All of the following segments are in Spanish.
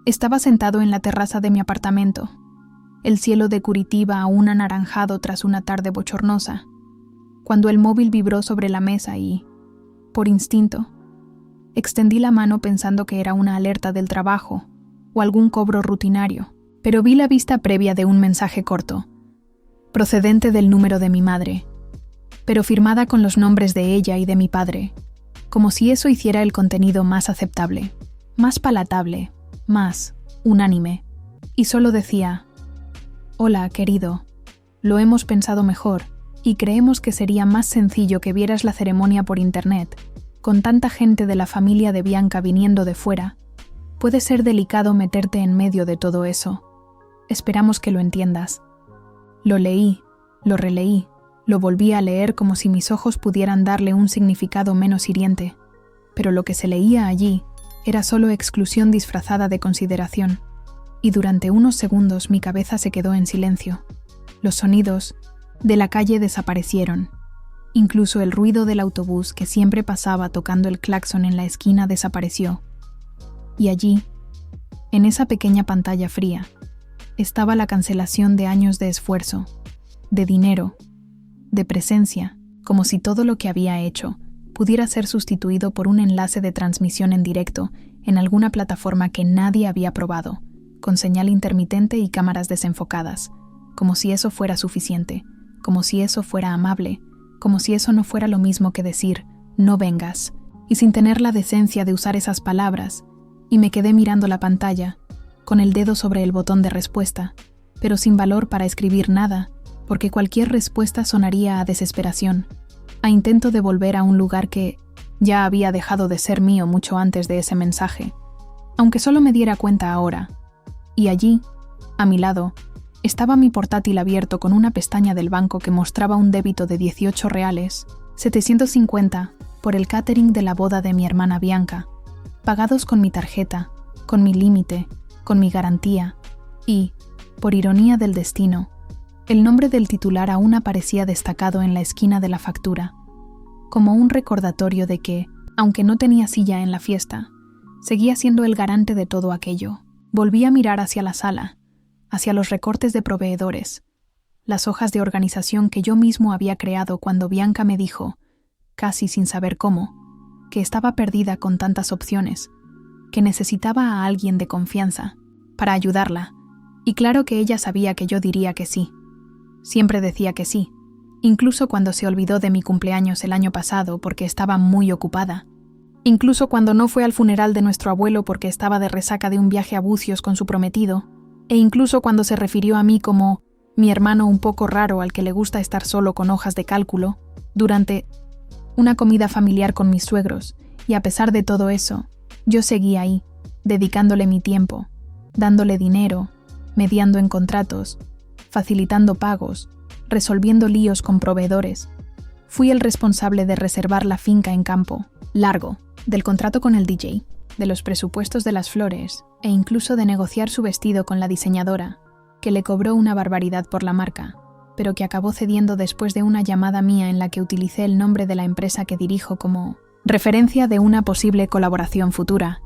Estaba sentado en la terraza de mi apartamento, el cielo de Curitiba aún anaranjado tras una tarde bochornosa, cuando el móvil vibró sobre la mesa y, por instinto, extendí la mano pensando que era una alerta del trabajo o algún cobro rutinario, pero vi la vista previa de un mensaje corto, procedente del número de mi madre, pero firmada con los nombres de ella y de mi padre, como si eso hiciera el contenido más aceptable, más palatable, más unánime, y solo decía: «Hola, querido, lo hemos pensado mejor y creemos que sería más sencillo que vieras la ceremonia por internet. Con tanta gente de la familia de Bianca viniendo de fuera, puede ser delicado meterte en medio de todo eso. Esperamos que lo entiendas». Lo leí, lo releí, lo volví a leer como si mis ojos pudieran darle un significado menos hiriente, pero lo que se leía allí era solo exclusión disfrazada de consideración, y durante unos segundos mi cabeza se quedó en silencio. Los sonidos de la calle desaparecieron. Incluso el ruido del autobús que siempre pasaba tocando el claxon en la esquina desapareció. Y allí, en esa pequeña pantalla fría, estaba la cancelación de años de esfuerzo, de dinero, de presencia, como si todo lo que había hecho pudiera ser sustituido por un enlace de transmisión en directo en alguna plataforma que nadie había probado, con señal intermitente y cámaras desenfocadas, como si eso fuera suficiente, como si eso fuera amable, como si eso no fuera lo mismo que decir «no vengas», y sin tener la decencia de usar esas palabras, y me quedé mirando la pantalla, con el dedo sobre el botón de respuesta, pero sin valor para escribir nada, porque cualquier respuesta sonaría a desesperación, a intento de volver a un lugar que ya había dejado de ser mío mucho antes de ese mensaje, aunque solo me diera cuenta ahora. Y allí, a mi lado, estaba mi portátil abierto con una pestaña del banco que mostraba un débito de 18 reales, 750, por el catering de la boda de mi hermana Bianca, pagados con mi tarjeta, con mi límite, con mi garantía, y, por ironía del destino, el nombre del titular aún aparecía destacado en la esquina de la factura, como un recordatorio de que, aunque no tenía silla en la fiesta, seguía siendo el garante de todo aquello. Volví a mirar hacia la sala, hacia los recortes de proveedores, las hojas de organización que yo mismo había creado cuando Bianca me dijo, casi sin saber cómo, que estaba perdida con tantas opciones, que necesitaba a alguien de confianza para ayudarla, y claro que ella sabía que yo diría que sí. Siempre decía que sí, incluso cuando se olvidó de mi cumpleaños el año pasado porque estaba muy ocupada, incluso cuando no fue al funeral de nuestro abuelo porque estaba de resaca de un viaje a Bucios con su prometido, e incluso cuando se refirió a mí como mi hermano un poco raro al que le gusta estar solo con hojas de cálculo, durante una comida familiar con mis suegros, y a pesar de todo eso, yo seguía ahí, dedicándole mi tiempo, dándole dinero, mediando en contratos, facilitando pagos, resolviendo líos con proveedores. Fui el responsable de reservar la finca en Campo Largo, del contrato con el DJ, de los presupuestos de las flores e incluso de negociar su vestido con la diseñadora, que le cobró una barbaridad por la marca, pero que acabó cediendo después de una llamada mía en la que utilicé el nombre de la empresa que dirijo como referencia de una posible colaboración futura.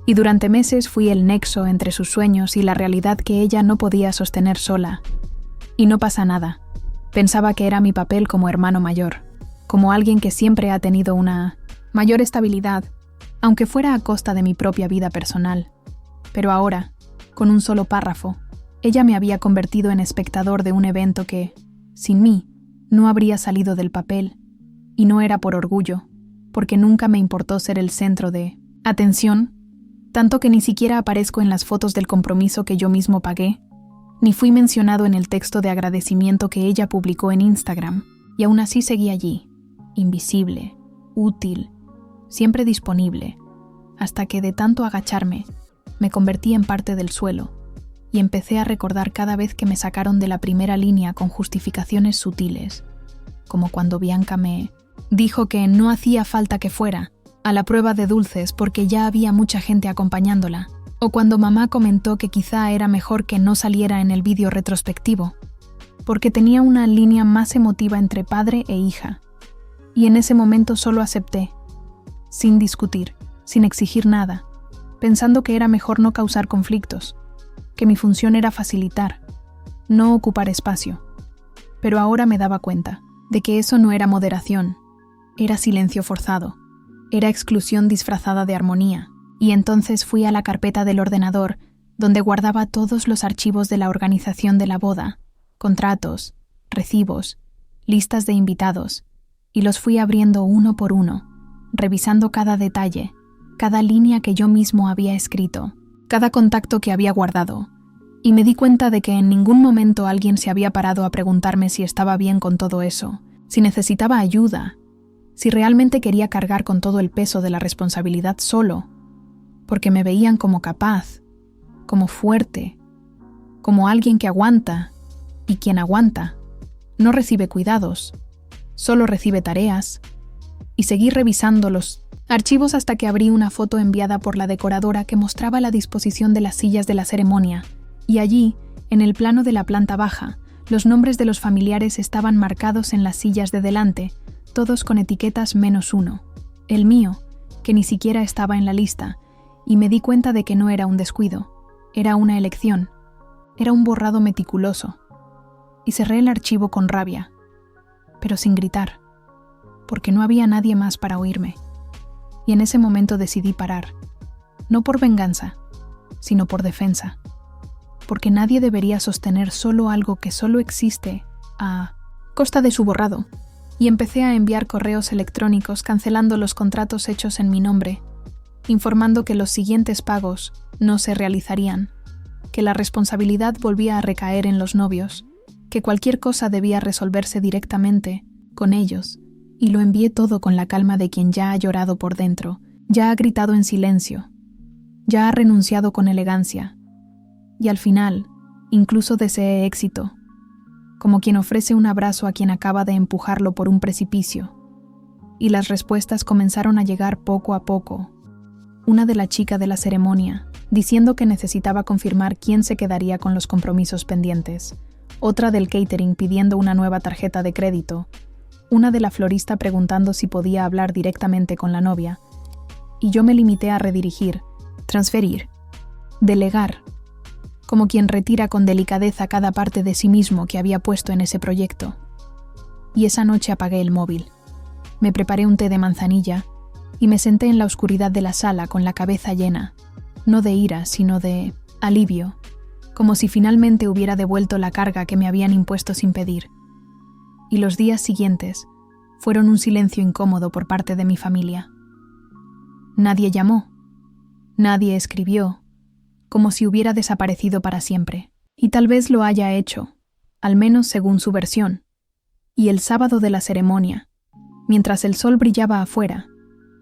Y durante meses fui el nexo entre sus sueños y la realidad que ella no podía sostener sola. Y no pasa nada. Pensaba que era mi papel como hermano mayor, como alguien que siempre ha tenido una mayor estabilidad, aunque fuera a costa de mi propia vida personal. Pero ahora, con un solo párrafo, ella me había convertido en espectador de un evento que, sin mí, no habría salido del papel, y no era por orgullo, porque nunca me importó ser el centro de atención, tanto que ni siquiera aparezco en las fotos del compromiso que yo mismo pagué, ni fui mencionado en el texto de agradecimiento que ella publicó en Instagram, y aún así seguí allí, invisible, útil, siempre disponible, hasta que de tanto agacharme, me convertí en parte del suelo, y empecé a recordar cada vez que me sacaron de la primera línea con justificaciones sutiles, como cuando Bianca me dijo que no hacía falta que fuera a la prueba de dulces porque ya había mucha gente acompañándola, o cuando mamá comentó que quizá era mejor que no saliera en el vídeo retrospectivo, porque tenía una línea más emotiva entre padre e hija, y en ese momento solo acepté, sin discutir, sin exigir nada, pensando que era mejor no causar conflictos, que mi función era facilitar, no ocupar espacio. Pero ahora me daba cuenta de que eso no era moderación, era silencio forzado, era exclusión disfrazada de armonía, y entonces fui a la carpeta del ordenador donde guardaba todos los archivos de la organización de la boda, contratos, recibos, listas de invitados, y los fui abriendo uno por uno, revisando cada detalle, cada línea que yo mismo había escrito, cada contacto que había guardado, y me di cuenta de que en ningún momento alguien se había parado a preguntarme si estaba bien con todo eso, si necesitaba ayuda, si realmente quería cargar con todo el peso de la responsabilidad solo, porque me veían como capaz, como fuerte, como alguien que aguanta, y quien aguanta no recibe cuidados, solo recibe tareas, y seguí revisando los archivos hasta que abrí una foto enviada por la decoradora que mostraba la disposición de las sillas de la ceremonia, y allí, en el plano de la planta baja, los nombres de los familiares estaban marcados en las sillas de delante, todos con etiquetas -1, el mío, que ni siquiera estaba en la lista, y me di cuenta de que no era un descuido, era una elección, era un borrado meticuloso, y cerré el archivo con rabia, pero sin gritar, porque no había nadie más para oírme, y en ese momento decidí parar, no por venganza, sino por defensa, porque nadie debería sostener solo algo que solo existe a costa de su borrado, y empecé a enviar correos electrónicos cancelando los contratos hechos en mi nombre, informando que los siguientes pagos no se realizarían, que la responsabilidad volvía a recaer en los novios, que cualquier cosa debía resolverse directamente con ellos, y lo envié todo con la calma de quien ya ha llorado por dentro, ya ha gritado en silencio, ya ha renunciado con elegancia, y al final, incluso deseé éxito, como quien ofrece un abrazo a quien acaba de empujarlo por un precipicio. Y las respuestas comenzaron a llegar poco a poco. Una de la chica de la ceremonia, diciendo que necesitaba confirmar quién se quedaría con los compromisos pendientes. Otra del catering pidiendo una nueva tarjeta de crédito. Una de la florista preguntando si podía hablar directamente con la novia. Y yo me limité a redirigir, transferir, delegar, como quien retira con delicadeza cada parte de sí mismo que había puesto en ese proyecto. Y esa noche apagué el móvil. Me preparé un té de manzanilla y me senté en la oscuridad de la sala con la cabeza llena, no de ira, sino de alivio, como si finalmente hubiera devuelto la carga que me habían impuesto sin pedir. Y los días siguientes fueron un silencio incómodo por parte de mi familia. Nadie llamó, nadie escribió, como si hubiera desaparecido para siempre. Y tal vez lo haya hecho, al menos según su versión. Y el sábado de la ceremonia, mientras el sol brillaba afuera,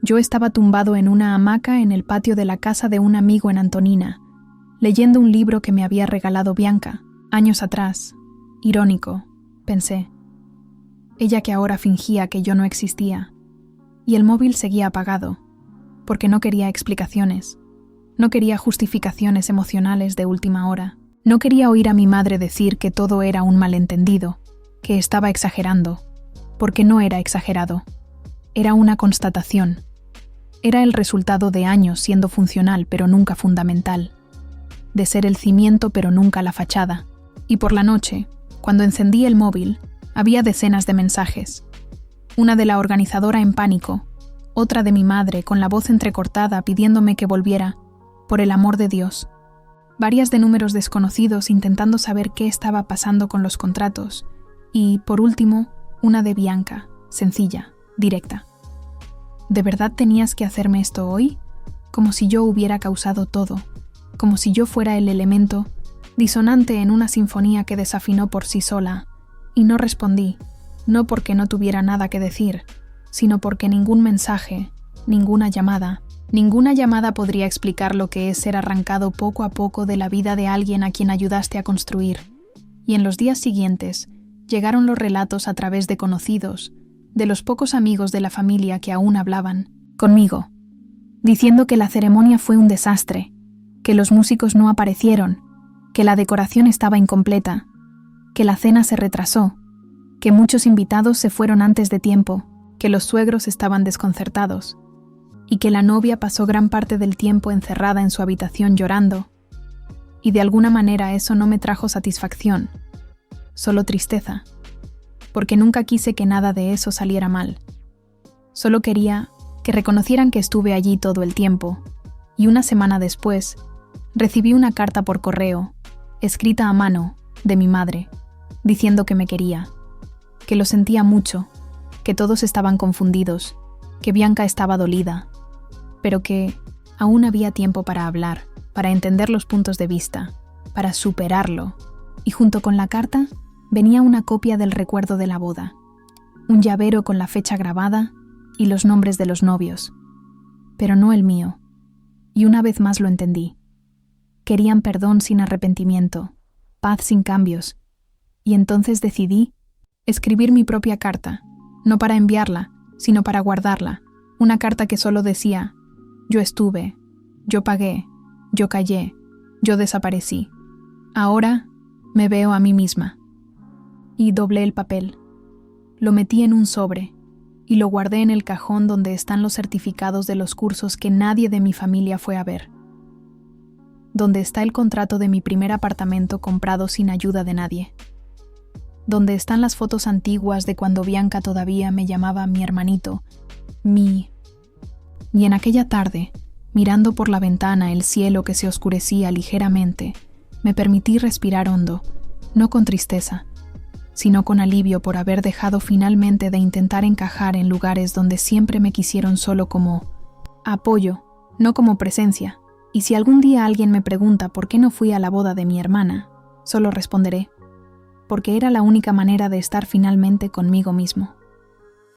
yo estaba tumbado en una hamaca en el patio de la casa de un amigo en Antonina, leyendo un libro que me había regalado Bianca, años atrás. Irónico, pensé. Ella que ahora fingía que yo no existía. Y el móvil seguía apagado, porque no quería explicaciones. No quería justificaciones emocionales de última hora. No quería oír a mi madre decir que todo era un malentendido, que estaba exagerando, porque no era exagerado. Era una constatación. Era el resultado de años siendo funcional pero nunca fundamental. De ser el cimiento pero nunca la fachada. Y por la noche, cuando encendí el móvil, había decenas de mensajes. Una de la organizadora en pánico, otra de mi madre con la voz entrecortada pidiéndome que volviera, por el amor de Dios. Varias de números desconocidos intentando saber qué estaba pasando con los contratos. Y, por último, una de Bianca, sencilla, directa. ¿De verdad tenías que hacerme esto hoy? Como si yo hubiera causado todo, como si yo fuera el elemento disonante en una sinfonía que desafinó por sí sola. Y no respondí, no porque no tuviera nada que decir, sino porque ningún mensaje, ninguna llamada podría explicar lo que es ser arrancado poco a poco de la vida de alguien a quien ayudaste a construir. Y en los días siguientes llegaron los relatos a través de conocidos, de los pocos amigos de la familia que aún hablaban conmigo, diciendo que la ceremonia fue un desastre, que los músicos no aparecieron, que la decoración estaba incompleta, que la cena se retrasó, que muchos invitados se fueron antes de tiempo, que los suegros estaban desconcertados. y que la novia pasó gran parte del tiempo encerrada en su habitación llorando, y de alguna manera eso no me trajo satisfacción, solo tristeza, porque nunca quise que nada de eso saliera mal. Solo quería que reconocieran que estuve allí todo el tiempo, y una semana después recibí una carta por correo, escrita a mano, de mi madre, diciendo que me quería, que lo sentía mucho, que todos estaban confundidos, que Bianca estaba dolida, pero que aún había tiempo para hablar, para entender los puntos de vista, para superarlo, y junto con la carta venía una copia del recuerdo de la boda, un llavero con la fecha grabada y los nombres de los novios, pero no el mío, y una vez más lo entendí. Querían perdón sin arrepentimiento, paz sin cambios, y entonces decidí escribir mi propia carta, no para enviarla, sino para guardarla, una carta que solo decía: yo estuve, yo pagué, yo callé, yo desaparecí. Ahora me veo a mí misma. Y doblé el papel. Lo metí en un sobre y lo guardé en el cajón donde están los certificados de los cursos que nadie de mi familia fue a ver. Donde está el contrato de mi primer apartamento comprado sin ayuda de nadie. Donde están las fotos antiguas de cuando Bianca todavía me llamaba mi hermanito, Y en aquella tarde, mirando por la ventana el cielo que se oscurecía ligeramente, me permití respirar hondo, no con tristeza, sino con alivio por haber dejado finalmente de intentar encajar en lugares donde siempre me quisieron solo como apoyo, no como presencia. Y si algún día alguien me pregunta por qué no fui a la boda de mi hermana, solo responderé: porque era la única manera de estar finalmente conmigo mismo.